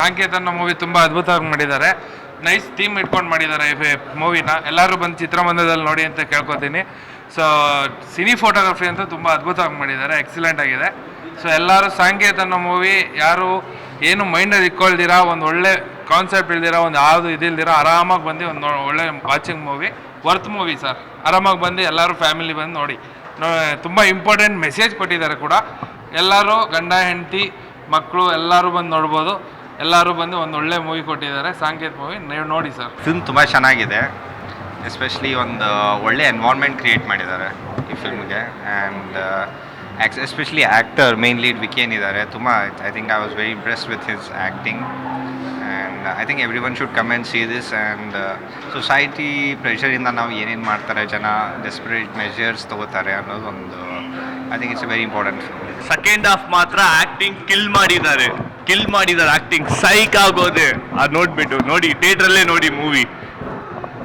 ಸಾಂಕೇತ ಅನ್ನೋ ಮೂವಿ ತುಂಬ ಅದ್ಭುತವಾಗಿ ಮಾಡಿದ್ದಾರೆ. ನೈಸ್ ಥೀಮ್ ಇಟ್ಕೊಂಡು ಮಾಡಿದ್ದಾರೆ ಮೂವಿನ. ಎಲ್ಲರೂ ಬಂದು ಚಿತ್ರಮಂದಿರದಲ್ಲಿ ನೋಡಿ ಅಂತ ಕೇಳ್ಕೊತೀನಿ. ಸೊ ಸಿನಿ ಫೋಟೋಗ್ರಫಿ ಅಂತೂ ತುಂಬ ಅದ್ಭುತವಾಗಿ ಮಾಡಿದ್ದಾರೆ, ಎಕ್ಸಲೆಂಟ್ ಆಗಿದೆ. ಸೊ ಎಲ್ಲರೂ ಸಾಂಕೇತ ಅನ್ನೋ ಮೂವಿ ಯಾರು ಏನು ಮೈಂಡಲ್ಲಿ ಇಟ್ಕೊಳ್ದಿರಾ, ಒಂದು ಒಳ್ಳೆ ಕಾನ್ಸೆಪ್ಟ್ ಇಲ್ದಿರ, ಒಂದು ಯಾವುದು ಇದಿಲ್ದಿರ ಆರಾಮಾಗಿ ಬಂದು ಒಂದು ಒಳ್ಳೆ watching movie, worth movie sir. ಆರಾಮಾಗಿ ಬಂದು ಎಲ್ಲರೂ ಫ್ಯಾಮಿಲಿ ಬಂದು ನೋಡಿ. ತುಂಬ ಇಂಪಾರ್ಟೆಂಟ್ ಮೆಸೇಜ್ ಕೊಟ್ಟಿದ್ದಾರೆ ಕೂಡ. ಎಲ್ಲರೂ ಗಂಡ ಹೆಂಡತಿ ಮಕ್ಕಳು ಎಲ್ಲರೂ ಬಂದು ನೋಡ್ಬೋದು. ಎಲ್ಲರೂ ಬಂದು ಒಂದು ಒಳ್ಳೆ ಮೂವಿ ಕೊಟ್ಟಿದ್ದಾರೆ, ಸಾಂಕೇತ ಮೂವಿ. ನೀವು ನೋಡಿ ಸರ್. ಫಿಲ್ಮ್ ತುಂಬ ಚೆನ್ನಾಗಿದೆ. ಎಸ್ಪೆಷಲಿ ಒಂದು ಒಳ್ಳೆ ಎನ್ವೈರ್ನ್ಮೆಂಟ್ ಕ್ರಿಯೇಟ್ ಮಾಡಿದ್ದಾರೆ ಈ ಫಿಲ್ಮ್ಗೆ. And especially actor main lead Vicky ಏನಿದ್ದಾರೆ, ತುಂಬ I think I was very impressed with his acting. And I think everyone should come and see this. And society ಪ್ರೆಷರಿಂದ ನಾವು ಏನೇನು ಮಾಡ್ತಾರೆ, ಜನ ಡೆಸ್ಪರೇಟ್ ಮೆಷರ್ಸ್ ತೊಗೋತಾರೆ ಅನ್ನೋದೊಂದು I think it's very important. Second half ಮಾತ್ರ ಆ್ಯಕ್ಟಿಂಗ್ ಕಿಲ್ ಮಾಡಿದ್ದಾರೆ acting psych ಆಗೋದೆ. ಅದು ನೋಡಿಬಿಟ್ಟು ನೋಡಿ, ಥಿಯೇಟ್ರಲ್ಲೇ ನೋಡಿ ಮೂವಿ,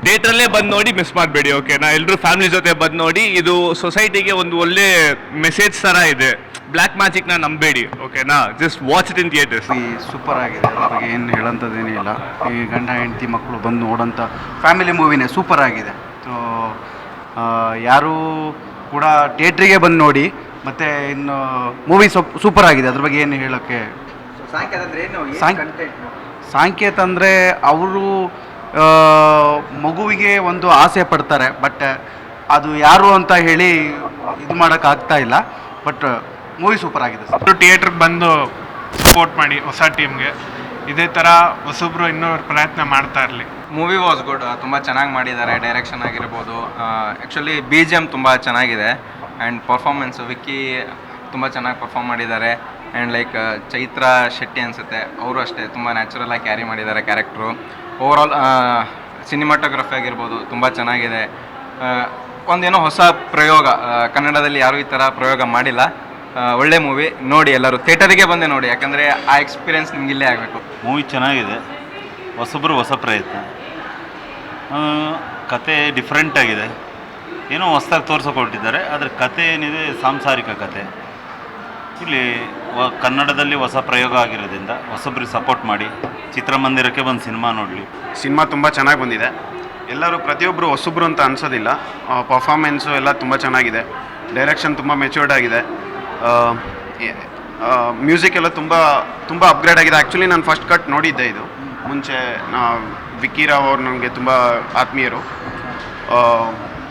ಥಿಯೇಟ್ರಲ್ಲೇ ಬಂದು ನೋಡಿ, ಮಿಸ್ ಮಾಡಬೇಡಿ. ಓಕೆನಾ? ಎಲ್ಲರೂ ಫ್ಯಾಮಿಲಿ ಜೊತೆ ಬಂದು ನೋಡಿ. ಇದು ಸೊಸೈಟಿಗೆ ಒಂದು ಒಳ್ಳೆ ಮೆಸೇಜ್ ಥರ ಇದೆ. ಬ್ಲ್ಯಾಕ್ ಮ್ಯಾಜಿಕ್ನ ನಂಬೇಡಿ. ಓಕೆನಾ? Just watch it in theatres. Super ಆಗಿದೆ, ಅದ್ರ ಬಗ್ಗೆ ಏನು ಹೇಳೋಂಥದ್ದೇನೇ ಇಲ್ಲ. ಈ ಗಂಡ ಹೆಂಡತಿ ಮಕ್ಕಳು ಬಂದು ನೋಡೋಂಥ ಫ್ಯಾಮಿಲಿ ಮೂವಿನೇ ಸೂಪರ್ ಆಗಿದೆ. ಸೊ ಯಾರೂ ಕೂಡ ಥಿಯೇಟ್ರಿಗೆ ಬಂದು ನೋಡಿ. ಮತ್ತು ಇನ್ನು ಮೂವಿ ಸೂಪರ್ ಆಗಿದೆ, ಅದ್ರ ಬಗ್ಗೆ ಏನು ಹೇಳೋಕ್ಕೆ. ಸಾಂಕೇತ ಅಂದರೆ ಅವರು ಮಗುವಿಗೆ ಒಂದು ಆಸೆ ಪಡ್ತಾರೆ, ಬಟ್ ಅದು ಯಾರು ಅಂತ ಹೇಳಿ ಇದು ಮಾಡೋಕ್ಕಾಗ್ತಾ ಇಲ್ಲ. ಬಟ್ ಮೂವಿ ಸೂಪರ್ ಆಗಿದೆ ಸರ್. ಥಿಯೇಟ್ರಿಗೆ ಬಂದು ಸಪೋರ್ಟ್ ಮಾಡಿ ಹೊಸ ಟೀಮ್ಗೆ. ಇದೇ ಥರ ಹೊಸಬ್ರು ಇನ್ನೂ ಪ್ರಯತ್ನ ಮಾಡ್ತಾ ಇರಲಿ. Movie was good. ತುಂಬ ಚೆನ್ನಾಗಿ ಮಾಡಿದ್ದಾರೆ. ಡೈರೆಕ್ಷನ್ ಆಗಿರ್ಬೋದು, ಆ್ಯಕ್ಚುಲಿ BGM ತುಂಬ ಚೆನ್ನಾಗಿದೆ. ಆ್ಯಂಡ್ ಪರ್ಫಾರ್ಮೆನ್ಸು ವಿಕ್ಕಿ ತುಂಬ ಚೆನ್ನಾಗಿ ಪರ್ಫಾರ್ಮ್ ಮಾಡಿದ್ದಾರೆ. ಆ್ಯಂಡ್ ಲೈಕ್ ಚೈತ್ರ ಶೆಟ್ಟಿ ಅನಿಸುತ್ತೆ, ಅವರು ಅಷ್ಟೇ ತುಂಬ ನ್ಯಾಚುರಲಾಗಿ ಕ್ಯಾರಿ ಮಾಡಿದ್ದಾರೆ ಕ್ಯಾರೆಕ್ಟ್ರು. ಓವರಾಲ್ ಸಿನಿಮಾಟೋಗ್ರಫಿ ಆಗಿರ್ಬೋದು ತುಂಬ ಚೆನ್ನಾಗಿದೆ. ಒಂದೇನೋ ಹೊಸ ಪ್ರಯೋಗ, ಕನ್ನಡದಲ್ಲಿ ಯಾರೂ ಈ ಥರ ಪ್ರಯೋಗ ಮಾಡಿಲ್ಲ. ಒಳ್ಳೆ ಮೂವಿ ನೋಡಿ, ಎಲ್ಲರೂ ಥಿಯೇಟರಿಗೆ ಬಂದೆ ನೋಡಿ, ಯಾಕಂದರೆ ಆ ಎಕ್ಸ್ಪೀರಿಯೆನ್ಸ್ ನಿಮ್ಗೆ ಇಲ್ಲೇ ಆಗಬೇಕು. ಮೂವಿ ಚೆನ್ನಾಗಿದೆ, ಹೊಸಬ್ರು ಹೊಸ ಪ್ರಯತ್ನ. ಕತೆ ಡಿಫ್ರೆಂಟಾಗಿದೆ, ಏನೋ ಹೊಸ್ದಾಗಿ ತೋರಿಸ್ಕೊಟ್ಟಿದ್ದಾರೆ. ಆದರೆ ಕತೆ ಏನಿದೆ ಸಾಂಸಾರಿಕ ಕತೆ. ಇಲ್ಲಿ ಕನ್ನಡದಲ್ಲಿ ಹೊಸ ಪ್ರಯೋಗ ಆಗಿರೋದ್ರಿಂದ ಹೊಸಬ್ರಿಗೆ ಸಪೋರ್ಟ್ ಮಾಡಿ ಚಿತ್ರಮಂದಿರಕ್ಕೆ ಬಂದು ಸಿನಿಮಾ ನೋಡಲಿ. ಸಿನಿಮಾ ತುಂಬ ಚೆನ್ನಾಗಿ ಬಂದಿದೆ. ಎಲ್ಲರೂ ಪ್ರತಿಯೊಬ್ಬರು ಹೊಸಬ್ರು ಅಂತ ಅನಿಸೋದಿಲ್ಲ. ಪರ್ಫಾರ್ಮೆನ್ಸು ಎಲ್ಲ ತುಂಬ ಚೆನ್ನಾಗಿದೆ. ಡೈರೆಕ್ಷನ್ ತುಂಬ ಮೆಚ್ಯೂರ್ಡ್ ಆಗಿದೆ. ಮ್ಯೂಸಿಕ್ ಎಲ್ಲ ತುಂಬ ಅಪ್ಗ್ರೇಡ್ ಆಗಿದೆ. ಆ್ಯಕ್ಚುಲಿ ನಾನು ಫಸ್ಟ್ ಕಟ್ ನೋಡಿದ್ದೆ. ಇದು ಮುಂಚೆ ವಿಕ್ಕಿ ರಾವ್ ಅವರು ನನಗೆ ತುಂಬ ಆತ್ಮೀಯರು.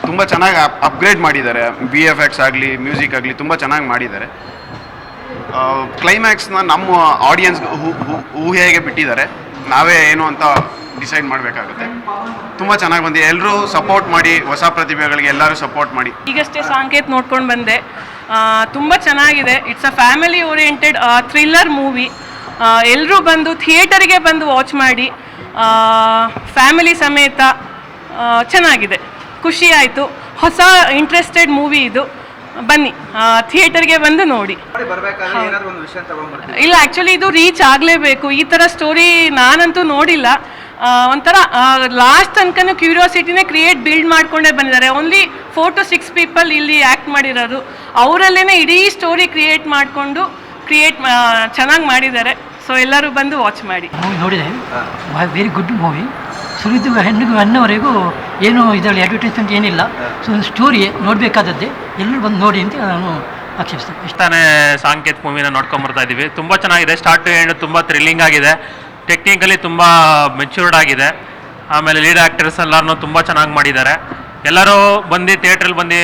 ತುಂಬ ಚೆನ್ನಾಗಿ ಅಪ್ಗ್ರೇಡ್ ಮಾಡಿದ್ದಾರೆ. VFX ಆಗಲಿ ಮ್ಯೂಸಿಕ್ ಆಗಲಿ ತುಂಬ ಚೆನ್ನಾಗಿ ಮಾಡಿದ್ದಾರೆ. ಕ್ಲೈಮ್ಯಾಕ್ಸ್ನ ನಮ್ಮ ಆಡಿಯನ್ಸ್ಗೆ ಊಹೆಗೆ ಬಿಟ್ಟಿದ್ದಾರೆ. ನಾವೇ ಏನು ಅಂತ ಡಿಸೈಡ್ ಮಾಡಬೇಕಾಗುತ್ತೆ. ತುಂಬ ಚೆನ್ನಾಗಿ ಬಂದಿದೆ. ಎಲ್ಲರೂ ಸಪೋರ್ಟ್ ಮಾಡಿ, ಹೊಸ ಪ್ರತಿಭೆಗಳಿಗೆ ಎಲ್ಲರೂ ಸಪೋರ್ಟ್ ಮಾಡಿ. ಈಗಷ್ಟೇ ಸಾಂಕೇತ್ ನೋಡ್ಕೊಂಡು ಬಂದೆ. ತುಂಬ ಚೆನ್ನಾಗಿದೆ. It's a family oriented thriller movie. ಎಲ್ಲರೂ ಬಂದು ಥಿಯೇಟರಿಗೆ ಬಂದು ವಾಚ್ ಮಾಡಿ, ಫ್ಯಾಮಿಲಿ ಸಮೇತ. ಚೆನ್ನಾಗಿದೆ, ಖುಷಿ ಆಯಿತು. ಹೊಸ ಇಂಟ್ರೆಸ್ಟೆಡ್ ಮೂವಿ ಇದು. ಬನ್ನಿ, ಥಿಯೇಟರ್ಗೆ ಬಂದು ನೋಡಿ. ಇಲ್ಲ, ಆ್ಯಕ್ಚುಲಿ ಇದು ರೀಚ್ ಆಗಲೇಬೇಕು. ಈ ಥರ ಸ್ಟೋರಿ ನಾನಂತೂ ನೋಡಿಲ್ಲ. ಒಂಥರ ಲಾಸ್ಟ್ ತನಕ ಕ್ಯೂರಿಯಾಸಿಟಿನೇ ಬಿಲ್ಡ್ ಮಾಡ್ಕೊಂಡೇ ಬಂದಿದ್ದಾರೆ. ಓನ್ಲಿ 4 to 6 ಪೀಪಲ್ ಇಲ್ಲಿ ಆ್ಯಕ್ಟ್ ಮಾಡಿರೋದು. ಅವರಲ್ಲೇ ಇಡೀ ಸ್ಟೋರಿ ಮಾಡಿಕೊಂಡು ಚೆನ್ನಾಗಿ ಮಾಡಿದ್ದಾರೆ. ಸೊ ಎಲ್ಲರೂ ಬಂದು ವಾಚ್ ಮಾಡಿ. ಮೂವಿ ನೋಡಿದೆ, ವೆರಿ ಗುಡ್ ಮೂವಿ. ಸುರಿದು ಹೆಣ್ಣಿಗೂ ಹೆಣ್ಣವರೆಗೂ ಏನು ಇದರಲ್ಲಿ ಅಡ್ವರ್ಟೈಸ್ಮೆಂಟ್ ಏನಿಲ್ಲ. ಸೊ ಒಂದು ಸ್ಟೋರಿ ನೋಡಬೇಕಾದದ್ದೇ, ಎಲ್ಲರೂ ಬಂದು ನೋಡಿ ಅಂತ ನಾನು ಆಕ್ಷೇಪಿಸ್ತೇನೆ. ಇಷ್ಟನೇ ಸಾಂಕೇತ್ ಮೂವಿನ ನೋಡ್ಕೊಂಬರ್ತಾ ಇದ್ದೀವಿ. ತುಂಬ ಚೆನ್ನಾಗಿದೆ. ಸ್ಟಾರ್ಟ್ ಟು ಎಂಡ್ ತುಂಬ ಥ್ರಿಲ್ಲಿಂಗ್ ಆಗಿದೆ. ಟೆಕ್ನಿಕಲಿ ತುಂಬ ಮೆಚ್ಯೂರ್ಡ್ ಆಗಿದೆ. ಆಮೇಲೆ ಲೀಡ್ ಆ್ಯಕ್ಟರ್ಸ್ ಎಲ್ಲರೂ ತುಂಬ ಚೆನ್ನಾಗಿ ಮಾಡಿದ್ದಾರೆ. ಎಲ್ಲರೂ ಬಂದು ಥಿಯೇಟ್ರಲ್ಲಿ ಬಂದು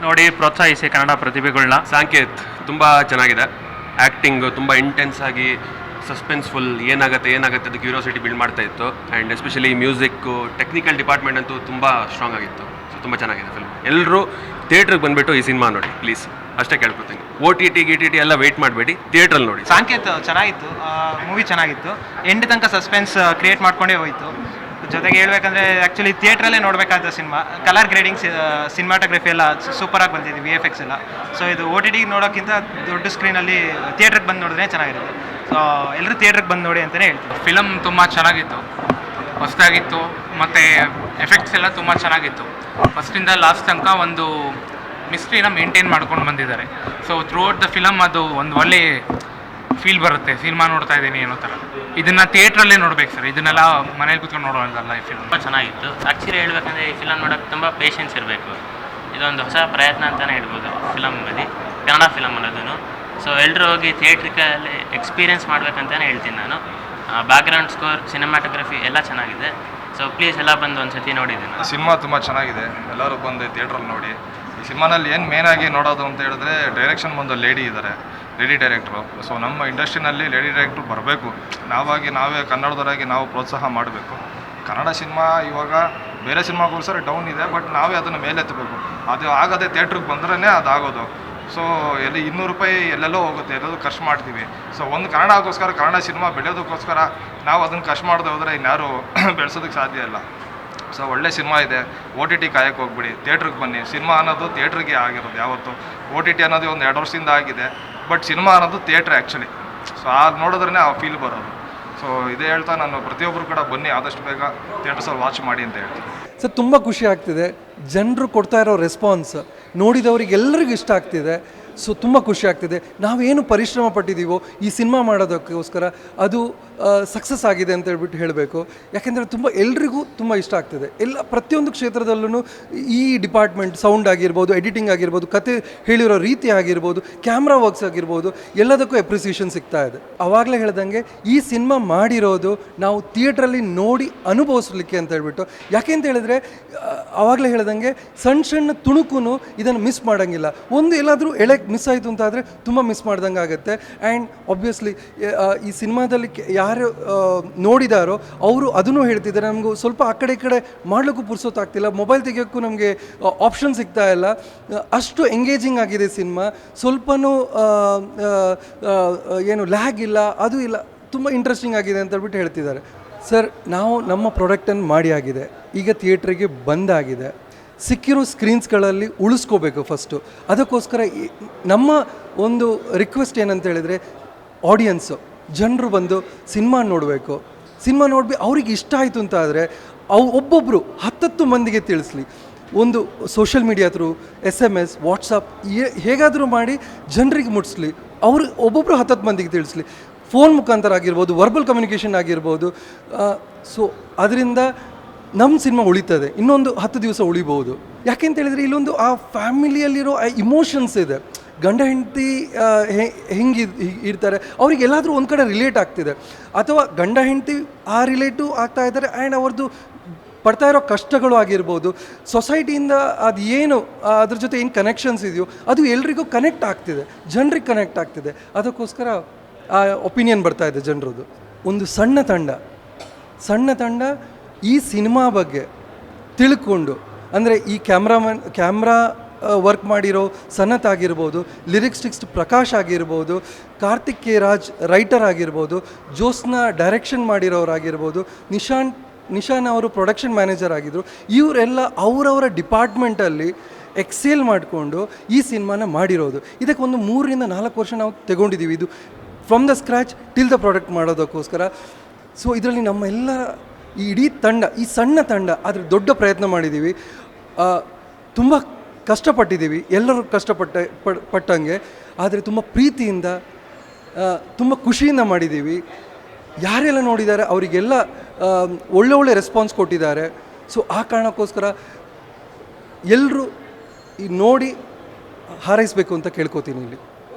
ನೋಡಿ ಪ್ರೋತ್ಸಾಹಿಸಿ ಕನ್ನಡ ಪ್ರತಿಭೆಗಳನ್ನ. ಸಾಂಕೇತ್ ತುಂಬ ಚೆನ್ನಾಗಿದೆ. ಆ್ಯಕ್ಟಿಂಗ್ ತುಂಬ ಇಂಟೆನ್ಸ್ ಆಗಿ ಸಸ್ಪೆನ್ಸ್ಫುಲ್, ಏನಾಗುತ್ತೆ ಅದು ಕ್ಯೂರಿಯಾಸಿಟಿ ಬಿಲ್ಡ್ ಮಾಡ್ತಾ ಇತ್ತು. And especially music, technical department ಅಂತೂ ತುಂಬ ಸ್ಟ್ರಾಂಗ್ ಆಗಿತ್ತು. ಸೊ ತುಂಬ ಚೆನ್ನಾಗಿದೆ ಫಿಲ್ಮ್. ಎಲ್ಲರೂ ಥಿಯೇಟ್ರಿಗೆ ಬಂದುಬಿಟ್ಟು ಈ ಸಿನಿಮಾ ನೋಡಿ ಪ್ಲೀಸ್, ಅಷ್ಟೇ ಕೇಳ್ಕೊತೀನಿ. OTT ಎಲ್ಲ ವೆಯ್ಟ್ ಮಾಡಬೇಡಿ, ಥಿಯೇಟ್ರಲ್ಲಿ ನೋಡಿ. ಸಾಂಕೇತ್ ಚೆನ್ನಾಗಿತ್ತು, ಮೂವಿ ಚೆನ್ನಾಗಿತ್ತು. ಎಂಡ್ ತನಕ ಸಸ್ಪೆನ್ಸ್ ಕ್ರಿಯೇಟ್ ಮಾಡ್ಕೊಂಡೇ ಹೋಯಿತು. ಜೊತೆಗೆ ಹೇಳ್ಬೇಕಂದ್ರೆ ಆ್ಯಕ್ಚುಲಿ ಥಿಯೇಟ್ರಲ್ಲೇ ನೋಡಬೇಕಾದ ಸಿನಿಮಾ. ಕಲರ್ ಗ್ರೇಡಿಂಗ್ಸ್, ಸಿನಿಮಾಟೋಗ್ರಫಿ ಎಲ್ಲ ಸೂಪರಾಗಿ ಬಂದಿದೆ, VFX ಎಲ್ಲ. ಸೊ ಇದು OTT ನೋಡೋಕ್ಕಿಂತ ದೊಡ್ಡ ಸ್ಕ್ರೀನಲ್ಲಿ ಥಿಯೇಟ್ರಿಗೆ ಬಂದು ನೋಡಿದ್ರೆ ಚೆನ್ನಾಗಿರುತ್ತೆ. ಸೊ ಎಲ್ಲರೂ ಥಿಯೇಟ್ರಿಗೆ ಬಂದು ನೋಡಿ ಅಂತಲೇ ಹೇಳ್ತೀವಿ. ಫಿಲಮ್ ತುಂಬ ಚೆನ್ನಾಗಿತ್ತು, ಹೊಸದಾಗಿತ್ತು. ಮತ್ತು ಎಫೆಕ್ಟ್ಸ್ ಎಲ್ಲ ತುಂಬ ಚೆನ್ನಾಗಿತ್ತು. ಫಸ್ಟಿಂದ ಲಾಸ್ಟ್ ತನಕ ಒಂದು ಮಿಸ್ಟ್ರಿನ ಮೇಂಟೈನ್ ಮಾಡ್ಕೊಂಡು ಬಂದಿದ್ದಾರೆ. So through out the film ಅದು ಒಂದು ಒಳ್ಳೆ ಫೀಲ್ ಬರುತ್ತೆ, ಸಿನಿಮಾ ನೋಡ್ತಾ ಇದ್ದೀನಿ ಅನ್ನೋ ಥರ. ಇದನ್ನು ಥಿಯೇಟ್ರಲ್ಲೇ ನೋಡ್ಬೇಕು ಸರ್, ಇದನ್ನೆಲ್ಲ ಮನೇಲಿ ಕೂತ್ಕೊಂಡು ನೋಡೋಲ್ಲ ಈ ಫಿಲ್ಮ್. ತುಂಬ ಚೆನ್ನಾಗಿತ್ತು. ಆ್ಯಕ್ಚುಲಿ ಹೇಳ್ಬೇಕಂದ್ರೆ ಈ ಫಿಲಮ್ ನೋಡೋಕ್ಕೆ ತುಂಬ ಪೇಷನ್ಸ್ ಇರಬೇಕು. ಇದೊಂದು ಹೊಸ ಪ್ರಯತ್ನ ಅಂತಲೇ ಹೇಳ್ಬೋದು ಫಿಲಮಲ್ಲಿ, ಕನ್ನಡ ಫಿಲಮ್ ಅನ್ನೋದನ್ನು. ಸೊ ಎಲ್ಲರೂ ಹೋಗಿ ಥಿಯೇಟ್ರಿಕಲ್ಲಿ ಎಕ್ಸ್ಪೀರಿಯೆನ್ಸ್ ಮಾಡ್ಬೇಕಂತಲೇ ಹೇಳ್ತೀನಿ ನಾನು. ಬ್ಯಾಕ್ಗ್ರೌಂಡ್ ಸ್ಕೋರ್, ಸಿನಿಮಾಟೋಗ್ರಫಿ ಎಲ್ಲ ಚೆನ್ನಾಗಿದೆ. ಸೊ ಪ್ಲೀಸ್ ಎಲ್ಲ ಬಂದು ಒಂದು ಸತಿ ನೋಡಿದ್ದೀನಿ. ಸಿನಿಮಾ ತುಂಬ ಚೆನ್ನಾಗಿದೆ, ಎಲ್ಲರೂ ಬಂದು ಥಿಯೇಟ್ರಲ್ಲಿ ನೋಡಿ. ಈ ಸಿನಿಮಾನಲ್ಲಿ ಏನು ಮೇನಾಗಿ ನೋಡೋದು ಅಂತ ಹೇಳಿದ್ರೆ ಡೈರೆಕ್ಷನ್ ಬಂದು ಲೇಡಿ ಇದ್ದಾರೆ, ಲೇಡಿ ಡೈರೆಕ್ಟ್ರು. ಸೊ ನಮ್ಮ ಇಂಡಸ್ಟ್ರಿನಲ್ಲಿ ಲೇಡಿ ಡೈರೆಕ್ಟ್ರು ಬರಬೇಕು, ನಾವೇ ಕನ್ನಡದವರಾಗಿ ನಾವು ಪ್ರೋತ್ಸಾಹ ಮಾಡಬೇಕು. ಕನ್ನಡ ಸಿನಿಮಾ ಇವಾಗ ಬೇರೆ ಸಿನಿಮಾಗೋಸ್ಕರ ಡೌನ್ ಇದೆ, ಬಟ್ ನಾವೇ ಅದನ್ನು ಮೇಲೆತ್ತಬೇಕು. ಅದು ಆಗದೆ ಥಿಯೇಟ್ರಿಗೆ ಬಂದ್ರೇ ಅದಾಗೋದು. ಸೊ ಎಲ್ಲಿ 200 ರೂಪಾಯಿ ಎಲ್ಲೆಲ್ಲೋ ಹೋಗುತ್ತೆ, ಎಲ್ಲೆಲ್ಲೋ ಖರ್ಚು ಮಾಡ್ತೀವಿ. ಸೊ ಒಂದು ಕನ್ನಡಕ್ಕೋಸ್ಕರ, ಕನ್ನಡ ಸಿನಿಮಾ ಬೆಳೆಯೋದಕ್ಕೋಸ್ಕರ ನಾವು ಅದನ್ನು ಖರ್ಚು ಮಾಡದೆ ಹೋದರೆ ಇನ್ಯಾರು ಬೆಳೆಸೋದಕ್ಕೆ ಸಾಧ್ಯ ಇಲ್ಲ. ಸೊ ಒಳ್ಳೆ ಸಿನಿಮಾ ಇದೆ, OTT ಕಾಯಕ್ಕೆ ಹೋಗ್ಬಿಡಿ, ಥಿಯೇಟ್ರಿಗೆ ಬನ್ನಿ. ಸಿನಿಮಾ ಅನ್ನೋದು ಥಿಯೇಟ್ರಿಗೆ ಆಗಿರೋದು ಯಾವತ್ತು. OTT ಅನ್ನೋದು ಒಂದು 2 ವರ್ಷದಿಂದ ಆಗಿದೆ, ಬಟ್ ಸಿನಿಮಾ ಅನ್ನೋದು ಥಿಯೇಟ್ರ್ ಆ್ಯಕ್ಚುಲಿ. ಸೊ ಅದು ನೋಡಿದ್ರೇ ಆ ಫೀಲ್ ಬರೋದು. ಸೊ ಇದೇ ಹೇಳ್ತಾ ನಾನು ಪ್ರತಿಯೊಬ್ಬರು ಕೂಡ ಬನ್ನಿ, ಆದಷ್ಟು ಬೇಗ ಥಿಯೇಟರ್ಸಲ್ಲಿ ವಾಚ್ ಮಾಡಿ ಅಂತ ಹೇಳ್ತೀನಿ. ಸರ್ ತುಂಬ ಖುಷಿ ಆಗ್ತಿದೆ, ಜನರು ಕೊಡ್ತಾ ಇರೋ ರೆಸ್ಪಾನ್ಸ್ ನೋಡಿದವ್ರಿಗೆ ಎಲ್ಲರಿಗೂ ಇಷ್ಟ ಆಗ್ತಿದೆ. ಸೊ ತುಂಬ ಖುಷಿ ಆಗ್ತಿದೆ. ನಾವೇನು ಪರಿಶ್ರಮ ಪಟ್ಟಿದ್ದೀವೋ ಈ ಸಿನಿಮಾ ಮಾಡೋದಕ್ಕೋಸ್ಕರ ಅದು ಸಕ್ಸಸ್ ಆಗಿದೆ ಅಂತ ಹೇಳ್ಬಿಟ್ಟು ಹೇಳಬೇಕು. ಯಾಕೆಂದರೆ ತುಂಬ ಎಲ್ರಿಗೂ ತುಂಬ ಇಷ್ಟ ಆಗ್ತಿದೆ. ಪ್ರತಿಯೊಂದು ಕ್ಷೇತ್ರದಲ್ಲೂ ಈ ಡಿಪಾರ್ಟ್ಮೆಂಟ್, ಸೌಂಡ್ ಆಗಿರ್ಬೋದು, ಎಡಿಟಿಂಗ್ ಆಗಿರ್ಬೋದು, ಕತೆ ಹೇಳಿರೋ ರೀತಿ ಆಗಿರ್ಬೋದು, ಕ್ಯಾಮ್ರಾ ವರ್ಕ್ಸ್ ಆಗಿರ್ಬೋದು, ಎಲ್ಲದಕ್ಕೂ ಎಪ್ರಿಸಿಯೇಷನ್ ಸಿಗ್ತಾ ಇದೆ. ಆವಾಗಲೇ ಹೇಳ್ದಂಗೆ ಈ ಸಿನಿಮಾ ಮಾಡಿರೋದು ನಾವು ಥಿಯೇಟ್ರಲ್ಲಿ ನೋಡಿ ಅನುಭವಿಸ್ಲಿಕ್ಕೆ ಅಂತ ಹೇಳ್ಬಿಟ್ಟು. ಯಾಕೆ ಅಂತ ಹೇಳಿದ್ರೆ ಆವಾಗಲೇ ಹೇಳ್ದಂಗೆ ಸಣ್ಣ ತುಣುಕು ಇದನ್ನು ಮಿಸ್ ಮಾಡೋಂಗಿಲ್ಲ. ಒಂದು ಎಲ್ಲಾದರೂ ಮಿಸ್ ಆಯಿತು ಅಂತಾದರೆ ತುಂಬ ಮಿಸ್ ಮಾಡ್ದಂಗೆ ಆಗುತ್ತೆ. ಆ್ಯಂಡ್ ಆಬ್ವಿಯಸ್ಲಿ ಈ ಸಿನಿಮಾದಲ್ಲಿ ಯಾರು ನೋಡಿದಾರೋ ಅವರು ಅದನ್ನು ಹೇಳ್ತಿದ್ದಾರೆ, ನಮಗೂ ಸ್ವಲ್ಪ ಆ ಕಡೆ ಈ ಕಡೆ ಮಾಡಲಿಕ್ಕೂ ಪುರ್ಸೋತಾಗ್ತಿಲ್ಲ, ಮೊಬೈಲ್ ತೆಗಿಯೋಕ್ಕೂ ನಮಗೆ ಆಪ್ಷನ್ ಸಿಗ್ತಾ ಇಲ್ಲ. ಅಷ್ಟು ಎಂಗೇಜಿಂಗ್ ಆಗಿದೆ ಸಿನಿಮಾ. ಸ್ವಲ್ಪನೂ ಏನು ಲ್ಯಾಗ್ ಇಲ್ಲ, ಅದು ಇಲ್ಲ, ತುಂಬ ಇಂಟ್ರೆಸ್ಟಿಂಗ್ ಆಗಿದೆ ಅಂತ ಹೇಳ್ಬಿಟ್ಟು ಹೇಳ್ತಿದ್ದಾರೆ. ಸರ್ ನಾವು ನಮ್ಮ ಪ್ರಾಡಕ್ಟನ್ನು ಮಾಡಿ ಆಗಿದೆ, ಈಗ ಥಿಯೇಟ್ರಿಗೆ ಬಂದಾಗಿದೆ. ಸಿಕ್ಕಿರೋ ಸ್ಕ್ರೀನ್ಸ್ಗಳಲ್ಲಿ ಉಳಿಸ್ಕೋಬೇಕು ಫಸ್ಟು. ಅದಕ್ಕೋಸ್ಕರ ನಮ್ಮ ಒಂದು ರಿಕ್ವೆಸ್ಟ್ ಏನಂತ ಹೇಳಿದರೆ, ಆಡಿಯನ್ಸು ಜನರು ಬಂದು ಸಿನಿಮಾ ನೋಡಬೇಕು. ಸಿನಿಮಾ ನೋಡ್ಬಿ ಅವ್ರಿಗೆ ಇಷ್ಟ ಆಯಿತು ಅಂತ ಆದರೆ ಒಬ್ಬೊಬ್ಬರು 10 ಮಂದಿಗೆ ತಿಳಿಸ್ಲಿ. ಒಂದು social media through, SMS, WhatsApp ಹೇಗಾದರೂ ಮಾಡಿ ಜನರಿಗೆ ಮುಟ್ಟಿಸ್ಲಿ. ಅವರು ಒಬ್ಬೊಬ್ಬರು 10 ಮಂದಿಗೆ ತಿಳಿಸ್ಲಿ. ಫೋನ್ ಮುಖಾಂತರ ಆಗಿರ್ಬೋದು, ವರ್ಬಲ್ ಕಮ್ಯುನಿಕೇಷನ್ ಆಗಿರ್ಬೋದು. ಸೊ ಅದರಿಂದ ನಮ್ಮ ಸಿನಿಮಾ ಉಳಿತದೆ, ಇನ್ನೊಂದು 10 ದಿವಸ ಉಳಿಬೋದು. ಯಾಕೆಂತ ಹೇಳಿದರೆ ಇಲ್ಲೊಂದು ಆ ಫ್ಯಾಮಿಲಿಯಲ್ಲಿರೋ ಆ ಇಮೋಷನ್ಸ್ ಇದೆ. ಗಂಡ ಹೆಂಡತಿ ಹೆಂಗೆ ಇರ್ತಾರೆ, ಅವ್ರಿಗೆ ಎಲ್ಲಾದರೂ ಒಂದು ಕಡೆ ರಿಲೇಟ್ ಆಗ್ತಿದೆ, ಅಥವಾ ಗಂಡ ಹೆಂಡತಿ ಆ ರಿಲೇಟು ಆಗ್ತಾ ಇದ್ದಾರೆ. ಆ್ಯಂಡ್ ಅವ್ರದ್ದು ಪಡ್ತಾ ಇರೋ ಕಷ್ಟಗಳು ಆಗಿರ್ಬೋದು, ಸೊಸೈಟಿಯಿಂದ ಅದು ಏನು ಅದ್ರ ಜೊತೆ ಏನು ಕನೆಕ್ಷನ್ಸ್ ಇದೆಯೋ ಅದು ಎಲ್ರಿಗೂ ಕನೆಕ್ಟ್ ಆಗ್ತಿದೆ, ಜನರಿಗೆ ಕನೆಕ್ಟ್ ಆಗ್ತಿದೆ. ಅದಕ್ಕೋಸ್ಕರ ಆ ಒಪಿನಿಯನ್ ಬರ್ತಾ ಇದೆ ಜನರದ್ದು. ಒಂದು ಸಣ್ಣ ತಂಡ ಈ ಸಿನಿಮಾ ಬಗ್ಗೆ ತಿಳ್ಕೊಂಡು, ಅಂದರೆ ಈ ಕ್ಯಾಮ್ರಾ ವರ್ಕ್ ಮಾಡಿರೋ ಸನತ್ ಆಗಿರ್ಬೋದು, ಲಿರಿಕ್ಸ್ಟಿಕ್ಸ್ ಪ್ರಕಾಶ್ ಆಗಿರ್ಬೋದು, ಕಾರ್ತಿಕ್ ಕೆ ರಾಜ್ ರೈಟರ್ ಆಗಿರ್ಬೋದು, ಜೋಸ್ನಾ ಡೈರೆಕ್ಷನ್ ಮಾಡಿರೋರಾಗಿರ್ಬೋದು, ನಿಶಾನ್ ಅವರು ಪ್ರೊಡಕ್ಷನ್ ಮ್ಯಾನೇಜರ್ ಆಗಿದ್ದರು. ಇವರೆಲ್ಲ ಅವರವರ ಡಿಪಾರ್ಟ್ಮೆಂಟಲ್ಲಿ ಎಕ್ಸೆಲ್ ಮಾಡಿಕೊಂಡು ಈ ಸಿನಿಮಾನ ಮಾಡಿರೋದು. ಇದಕ್ಕೆ ಒಂದು 3 ರಿಂದ 4 ವರ್ಷ ನಾವು ತಗೊಂಡಿದ್ದೀವಿ, ಇದು from the scratch till the product ಮಾಡೋದಕ್ಕೋಸ್ಕರ. ಸೊ ಇದರಲ್ಲಿ ನಮ್ಮೆಲ್ಲರ ಈ ಇಡೀ ತಂಡ, ಈ ಸಣ್ಣ ತಂಡ, ಆದರೆ ದೊಡ್ಡ ಪ್ರಯತ್ನ ಮಾಡಿದ್ದೀವಿ, ತುಂಬ ಕಷ್ಟಪಟ್ಟಿದ್ದೀವಿ, ಎಲ್ಲರೂ ಪಟ್ಟಂಗೆ. ಆದರೆ ತುಂಬ ಪ್ರೀತಿಯಿಂದ, ತುಂಬ ಖುಷಿಯಿಂದ ಮಾಡಿದ್ದೀವಿ. ಯಾರೆಲ್ಲ ನೋಡಿದ್ದಾರೆ ಅವರಿಗೆಲ್ಲ ಒಳ್ಳೆ ರೆಸ್ಪಾನ್ಸ್ ಕೊಟ್ಟಿದ್ದಾರೆ. ಸೊ ಆ ಕಾರಣಕ್ಕೋಸ್ಕರ ಎಲ್ಲರೂ ನೋಡಿ ಹಾರೈಸಬೇಕು ಅಂತ ಕೇಳ್ಕೊತೀನಿ ಇಲ್ಲಿ.